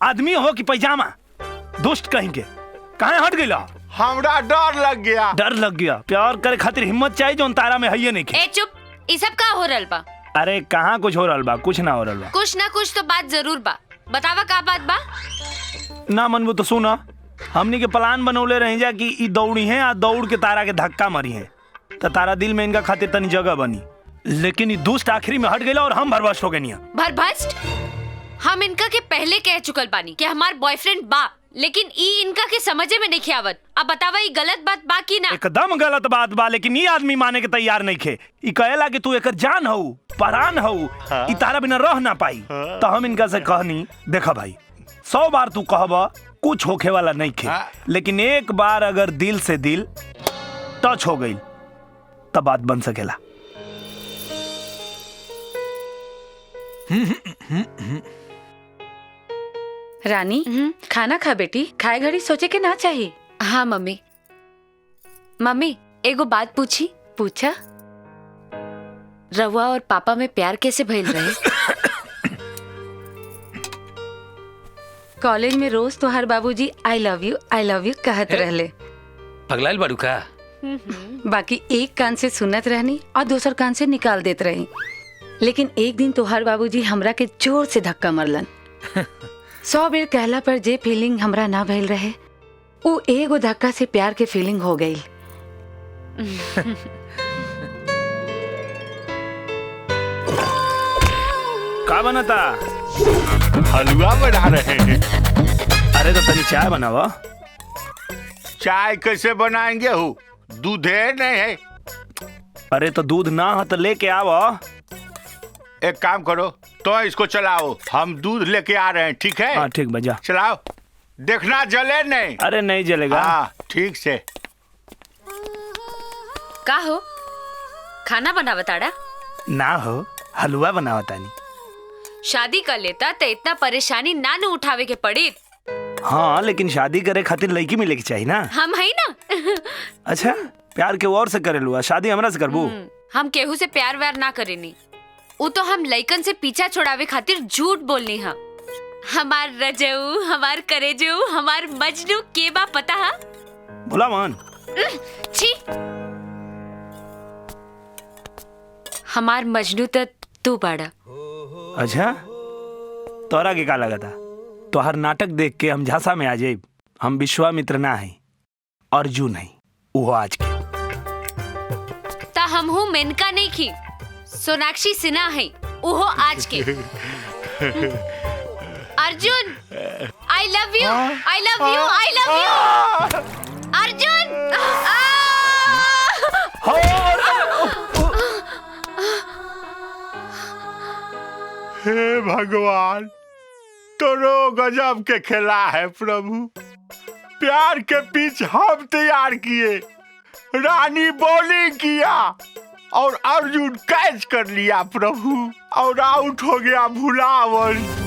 आदमी हो कि पैजामा? दुष्ट कहेंगे। कहाँ हट गया? हमरा डर लग गया। डर लग गया? प्यार करे खातिर हिम्मत चाहिए जो तारा में है नहीं के। ए चुप, ई सब का हो रहल बा? अरे कहाँ कुछ हो रहल बा? कुछ ना हो रहल बा। कुछ ना कुछ तो बात जरूर बा। बतावा का बात बा? ना मनबू तो सुना, हमनी के प्लान बनौले रही जा कि ई दौड़ी है आ दौड़ के तारा के धक्का मारी है तो तारा दिल में इनका खातिर तनी जगह बनी, लेकिन ये दुष्ट आखिरी में हट गया और हम भरभस्ट हो गए। भरभस्ट? हम इनका के पहले कह चुकल बानी कि हमार बॉयफ्रेंड बा, लेकिन ई इनका के समझे में नहीं आवत। अब बतावा ई गलत बात बा कि ना? एकदम गलत बात बा, लेकिन ये आदमी माने के तैयार नहीं खे। ई कहेला कि तू एकर जान हऊ, परान हऊ, ई तारा बिना रह ना पाई। तो हम इनका से कहनी, देखा भाई 100 बार तू कहबा कुछ होखे वाला नहीं खे, लेकिन एक बार अगर दिल से दिल टच हो गई तब बात बन सकेला। रानी खाना खा बेटी, खाए घड़ी सोचे के ना चाहिए। हाँ मम्मी। मम्मी एगो बात पूछी? पूछा। रवा और पापा में प्यार कैसे भइल रहे? कॉलेज में रोज तोहार बाबूजी आई लव यू कहत रहले। पगलाइल बाड़ू का? बाकी एक कान से सुनत रहनी और दूसर कान से निकाल देत रही, लेकिन एक दिन तोहार बाबूजी हमरा के जोर से धक्का मारलन। 100 बेर कहला पर जे फीलिंग हमरा ना भइल रहे वो एगो धक्का से प्यार के फीलिंग हो गई। का बनता? हलवा बना रहे हैं। अरे तो तनी चाय बनावा। चाय कैसे बनाएंगे हो? दूध है नहीं है? अरे तो दूध ना हो तो लेके आवा। एक काम करो तो इसको चलाओ, हम दूध लेके आ रहे हैं। ठीक है? हाँ ठीक बजा। चलाओ, देखना जले नहीं। अरे नहीं जलेगा। हाँ ठीक से। का हो खाना बनावा ताड़ा? ना हो, हलवा बनावा तानी। शादी कर लेता तो इतना परेशानी ना न उठावे के पड़ी। हाँ लेकिन शादी करे खातिर लड़की मिले के चाहिए ना। हम है ना। अच्छा प्यार के और से करे लुआ, शादी हमरा से करबू? हम केहू से प्यार व्यार ना करेनी। वो तो हम लइकन से पीछा छोड़ावे खातिर झूठ बोलनी है। हमार रजऊ, हमार करेजऊ, हमार मजनू के बा पता है? भोला मान। छी, हमार मजनू तो तू बाड़ा। अच्छा तोरा के का लगा था? तोहर नाटक देख के हम झांसा में आ जाए। हम विश्वामित्र ना है, अर्जुन है, वो आज के। ता हम हूँ मेनका नहीं की, सोनाक्षी सिन्हा है, वो आज के। Arjun I love you, I love you, I love you. Arjun हे भगवान, तोरो गजब के खेला है प्रभु। प्यार के पिच हम तैयार किए, रानी बॉलिंग किया और अर्जुन कैच कर लिया प्रभु, और आउट हो गया भुलावन।